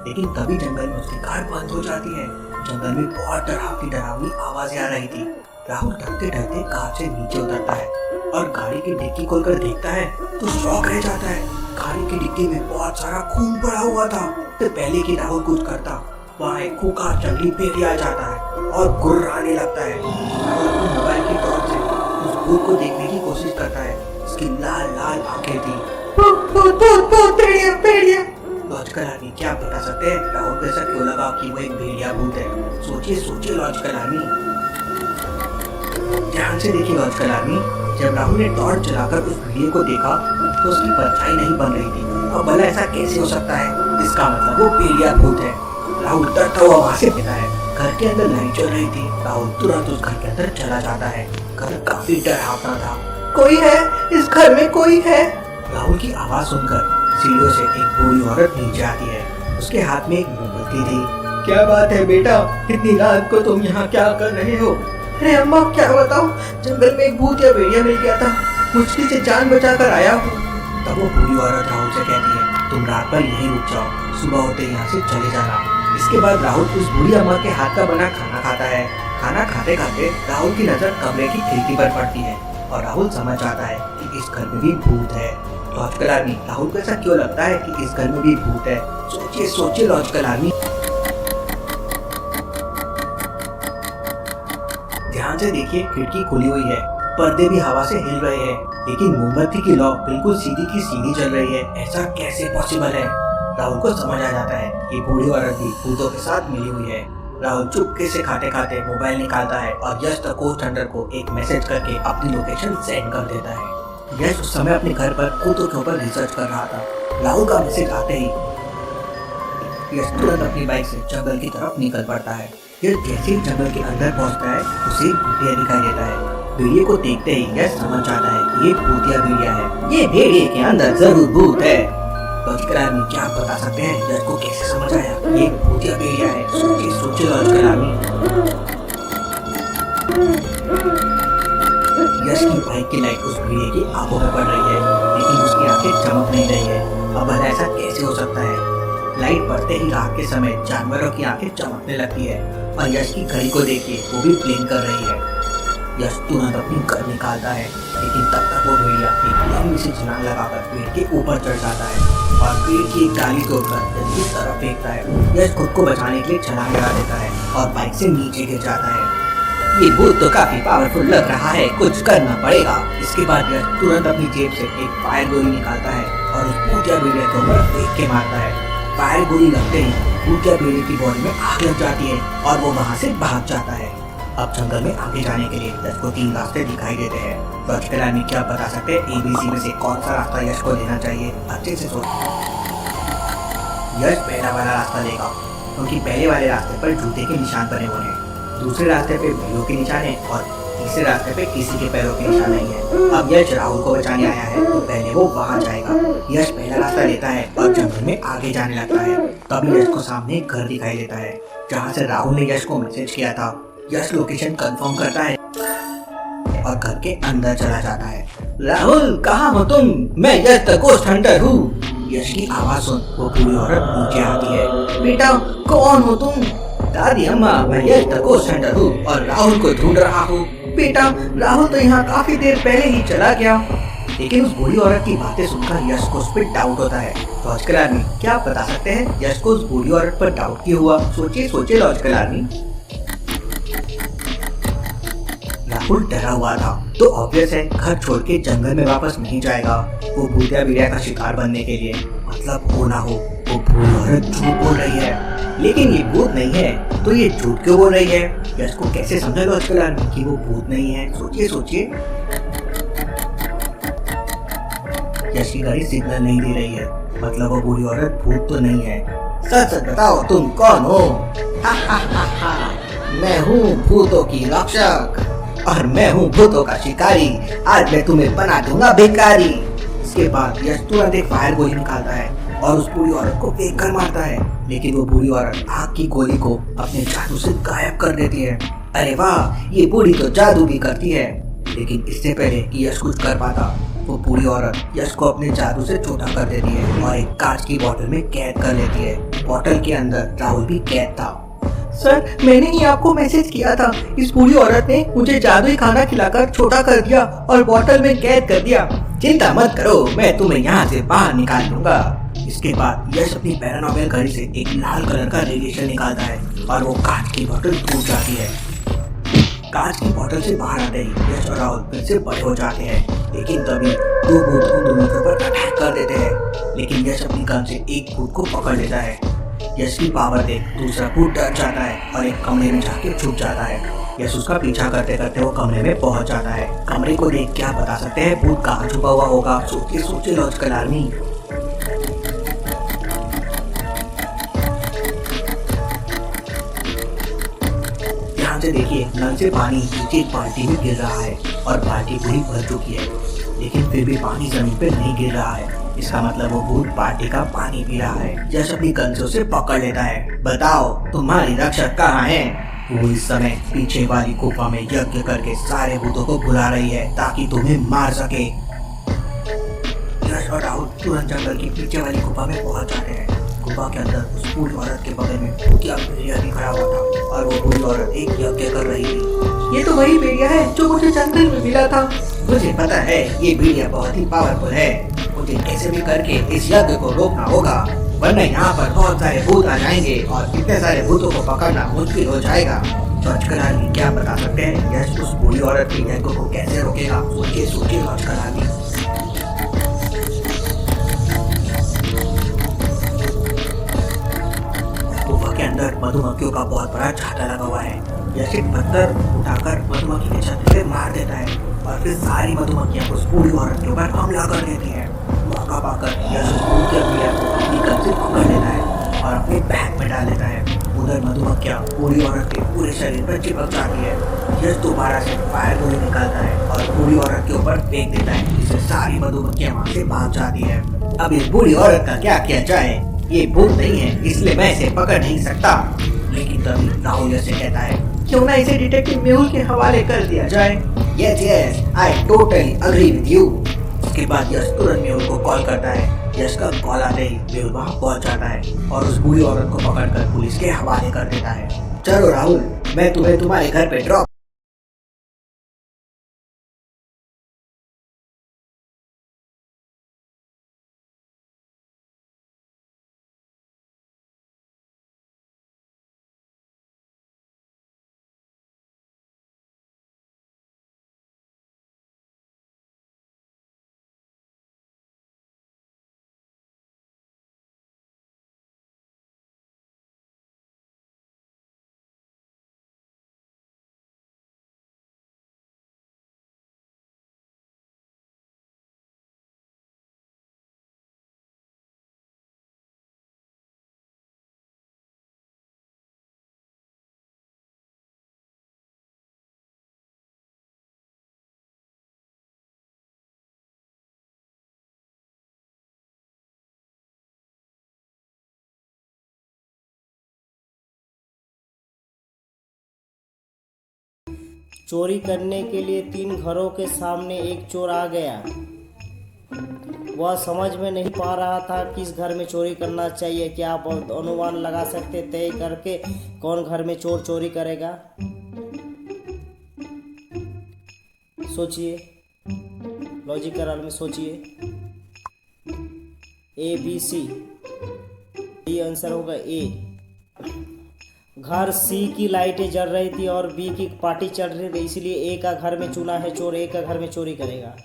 लेकिन तभी जंगल में उसकी कार बंद हो जाती है। जंगल में बहुत डरावनी आवाजें आ रही थी। राहुल डरते डरते कार से नीचे उतरता है और गाड़ी की डिक्की खोलकर देखता है तो शॉक रह जाता है। गाड़ी की डिक्की में बहुत सारा खून पड़ा हुआ था। तो पहले कि राहुल कुछ करता, वहाँ एक खूंखार जंगली भेड़िया आ जाता है और गुर्राने लगता है। राहुल अपने मोबाइल की टॉर्च से उस भूत को देखने की कोशिश करता है। उसकी लाल लाल आंखें थी। भेड़िया। लॉजिकल आदमी क्या बता सकते हैं राहुल को ऐसा क्यों लगा कि वो एक भेड़िया भूत है। सोचिए लॉजिकल आदमी, ध्यान से देखिए लॉजिकल आदमी। जब राहुल ने टॉर्च जलाकर उस भेड़िए को देखा तो उसकी परछाई नहीं बन रही थी। अब भला ऐसा कैसे हो सकता है? इसका मतलब वो भेड़िया भूत है। राहुल डरता हुआ वहाँ से गिरता है। घर के अंदर लाइट जल रही थी। राहुल तुरंत उस घर के अंदर चला जाता है। घर काफी डरावना था। कोई है, इस घर में कोई है। राहुल की आवाज सुनकर सीढ़ियों से एक बूढ़ी औरत नीचे आती है। उसके हाथ में एक मोमबत्ती थी। क्या बात है बेटा, इतनी रात को तुम यहाँ क्या कर रहे हो? अरे अम्मा क्या बताऊं, जंगल में एक भूत या भेड़िया मिल गया था, मुश्किल से जान बचा कर आया हूँ। तब वो बूढ़ी औरत राहुल से कहती है तुम रात भर यहीं रुक जाओ, सुबह होते यहाँ से चले जाना। इसके बाद राहुल उस बूढ़ी अम्मा के हाथ का बना खाना खाता है। खाना खाते खाते राहुल की नजर कमरे की खिड़की पर पड़ती है और राहुल समझ आता है कि इस घर में भी भूत है। लॉजिकल आदमी, राहुल को ऐसा क्यों लगता है कि इस घर में भी भूत है? सोचिए लॉजिकल आदमी। ध्यान से देखिए, खिड़की खुली हुई है, पर्दे भी हवा से हिल रहे हैं, लेकिन मोमबत्ती की लौ बिल्कुल सीधी की सीधी चल रही है। ऐसा कैसे पॉसिबल है? राहुल को समझ आ जाता है ये बूढ़ी औरत भी भूतों के साथ मिली हुई है। राहुल चुपके से खाते खाते मोबाइल निकालता है और यश द गोस्ट हंटर को एक मैसेज करके अपनी लोकेशन सेंड कर देता है। यश उस समय अपने घर पर भूतों के ऊपर रिसर्च कर रहा था। राहुल का मैसेज आते ही यश तुरंत अपनी बाइक से जंगल की तरफ निकल पड़ता है। यश जैसे ही जंगल के अंदर पहुंचता है उसे भेड़िया दिखाई देता है। भेड़िए को देखते ही यश समझ जाता है कि ये भूतिया भेड़िया है। ये भेड़िए के अंदर जरूर भूत है। लॉजिकल आदमी, क्या आप बता सकते हैं यश को कैसे समझ आया ये भूतिया भेड़िया है? सोचिए लॉजिकल आदमी। यश की बाइक की लाइट उस भेड़िए की आंखों में पड़ रही है, लेकिन उसकी आंखें चमक नहीं रही है। अब ऐसा कैसे हो सकता है? लाइट पड़ते ही रात के समय जानवरों की आंखें चमकने लगती है और यश की घड़ी को देखिए वो भी ब्लिंक कर रही है। यश तुरंत अपनी गन निकालता है, लेकिन तब तक वो भेड़िया एक लंबी सी छलांग लगाकर पेड़ के ऊपर चढ़ जाता है और पेड़ की एक डाली तोड़कर यश की तरफ फेंकता है। यश खुद को बचाने के लिए छलांग लगा देता है और बाइक से नीचे गिर जाता है। ये भूत तो काफी पावरफुल लग रहा है, कुछ करना पड़ेगा। इसके बाद यश तुरंत अपनी जेब से एक फायर गोली निकालता है और उस भूतिया भेड़िया के ऊपर फेंक के मारता है। फायर गोली लगते ही भूतिया भेड़िए की बॉडी में आग लग जाती है और वो वहाँ से भाग जाता है। अब जंगल में आगे जाने के लिए यश को 3 रास्ते दिखाई देते हैं। लॉजिकल आदमी, क्या बता सकते हैं ABC में से कौन सा रास्ता यश को लेना चाहिए? अच्छे से सोच। यश पहला वाला रास्ता लेगा क्योंकि पहले वाले रास्ते पर जूते के निशान बने हुए हैं, दूसरे रास्ते पे भेड़ियों के निशान है और तीसरे रास्ते पे किसी के पैरों के निशान नहीं है। अब यश राहुल को बचाने आया है तो पहले वो वहाँ जाएगा। यश पहला रास्ता लेता है और जंगल में आगे जाने लगता है। तभी यश को सामने एक घर दिखाई देता है जहाँ से राहुल ने यश को मैसेज किया था। यश लोकेशन कंफर्म करता है और घर के अंदर चला जाता है। राहुल, कहाँ हो तुम? मैं यश द गोस्ट हंटर हूँ। यश की आवाज सुन वो बूढ़ी औरत नीचे आती है। बेटा, कौन हो तुम? दादी अम्मा, मैं यश द गोस्ट हंटर हूँ और राहुल को ढूंढ रहा हूँ। बेटा, राहुल तो यहाँ काफी देर पहले ही चला गया। लेकिन उस बूढ़ी औरत की बातें सुनकर यश को उस पर डाउट होता है। लॉजिकल आदमी, क्या आप बता सकते हैं यश को उस बूढ़ी औरत पर डाउट क्यों हुआ? सोचिए लॉजिकल आदमी। राहुल डरा हुआ था तो ऑब्वियस है घर छोड़ के जंगल में वापस नहीं जाएगा वो भूतिया भेड़िया का शिकार बनने के लिए। मतलब हो ना हो वो बूढ़ी औरत झूठ बोल रही है, लेकिन ये भूत नहीं है तो ये झूठ क्यों बोल रही है? यश को कैसे समझा लॉजिकल आदमी कि वो भूत नहीं है? सोचिए। यश की गाड़ी सिग्नल नहीं दे रही है, मतलब वो बूढ़ी औरत भूत तो नहीं है। सच बताओ तुम कौन हो? मैं हूँ भूतों की रक्षक और मैं हूँ भूतों का शिकारी। आज मैं तुम्हें बना दूंगा भिखारी। इसके बाद यश तुरंत एक फायर गोली निकालता है और उस बूढ़ी औरत को फेंक कर मारता है, लेकिन वो बूढ़ी औरत आग की गोली को अपने जादू से गायब कर देती है। अरे वाह, ये बूढ़ी तो जादू भी करती है। लेकिन इससे पहले कि यश कुछ कर पाता वो बूढ़ी औरत यश को अपने जादू से छोटा कर देती है और एक कांच की बोतल में कैद कर लेती है। बोतल के अंदर राहुल भी कैद था। सर, मैंने ही आपको मैसेज किया था। इस बूढ़ी औरत ने मुझे जादुई खाना खिलाकर छोटा कर दिया और बोतल में कैद कर दिया। चिंता मत करो, मैं तुम्हें यहाँ से बाहर निकाल दूंगा। इसके बाद यश अपनी पैरानॉर्मल घड़ी से एक लाल कलर का रेडिएशन निकालता है और वो कांच की बोतल टूट जाती है। कांच की बोतल से बाहर आते ही यश और राहुल फिर से बड़े हो जाते हैं, लेकिन तभी दो भूत उन दोनों के ऊपर अटैक कर देते हैं। लेकिन यश अपनी गन से एक भूत को पकड़ लेता है। यश की पावर देख दूसरा भूत डर जाता है और एक कमरे में जाके छुप जाता है। यश उसका पीछा करते करते वो कमरे में पहुंच जाता है। कमरे को देख क्या बता सकते हैं भूत कहाँ छुपा हुआ होगा? सोचिए सोचिए लॉजिकल आर्मी। ध्यान से देखिए, नल से पानी नीचे एक बाल्टी में गिर रहा है और बाल्टी पूरी भर चुकी है, लेकिन फिर भी पानी जमीन पे नहीं गिर रहा है। इसका मतलब वो भूत बाल्टी का पानी पी रहा है। यश अपनी गन से उसे पकड़ लेता है। बताओ तुम्हारी रक्षक कहाँ है? वो इस समय पीछे वाली गुफा में यज्ञ करके सारे भूतों को बुला रही है ताकि तुम्हें मार सके। यश और राहुल तुरंत जंगल की पीछे वाली गुफा में पहुंच जाते हैं। गुफा के अंदर उस बूढ़ी औरत के बगल में भूतिया भेड़िया भी खड़ा हुआ था और वो बूढ़ी औरत एक यज्ञ कर रही थी। ये तो वही भेड़िया है जो मुझे जंगल में मिला था। मुझे पता है ये भेड़िया बहुत ही पावरफुल है। मुझे कैसे भी करके इस यज्ञ को रोकना होगा, वरना यहाँ पर बहुत सारे भूत आ जाएंगे और इतने सारे भूतों को पकड़ना मुश्किल हो जाएगा। लॉजिकल आर्मी क्या बता सकते हैं यश उस बूढ़ी औरत के यज्ञ को कैसे रोकेगा? सोचिए सोचिए लॉजिकल आर्मी। गुफा के अंदर मधुमक्खियों का बहुत बड़ा छाता लगा हुआ है। यश एक पत्थर उठाकर मधुमक्खी के छत्ते से मार देता है और फिर सारी मधुमक्खियां उस बूढ़ी औरत के ऊपर हमला कर देती हैं। मौका पाकर यश उस भूतिया भेड़िया को अपनी गन से पकड़ लेता है और अपने बैग में डाल देता है। उधर मधुमक्खियां बूढ़ी औरत के पूरे शरीर पर चिपक जाती है। यश दोबारा से फायर गोली निकालता है और बूढ़ी औरत के ऊपर फेंक देता है, जिससे सारी मधुमक्खियां वहां से भाग जाती है। अब इस बूढ़ी औरत का क्या किया जाए? ये भूत नहीं है इसलिए मैं इसे पकड़ नहीं सकता। लेकिन तभी राहुल यश से कहता है क्यों ना इसे डिटेक्टिव मेहुल के हवाले कर दिया जाए। Yes yes, I totally agree with you. उसके बाद यश तुरंत मेहुल को कॉल करता है। यश का कॉल आते ही मेहुल वहाँ पहुँच जाता है और उस बूढ़ी औरत को पकड़कर पुलिस के हवाले कर देता है। चलो राहुल, मैं तुम्हें तुम्हारे घर पे ड्रॉप चोरी करने के लिए 3 घरों के सामने एक चोर आ गया। वह समझ में नहीं पा रहा था किस घर में चोरी करना चाहिए। क्या आप अनुमान लगा सकते तय करके कौन घर में चोर चोरी करेगा? सोचिए, लॉजिकल में सोचिए। ABC, ये आंसर होगा ए। घर सी की लाइटें जल रही थी और बी की पार्टी चल रही थी, इसलिए ए का घर में चुना है चोर, ए का घर में चोरी करेगा।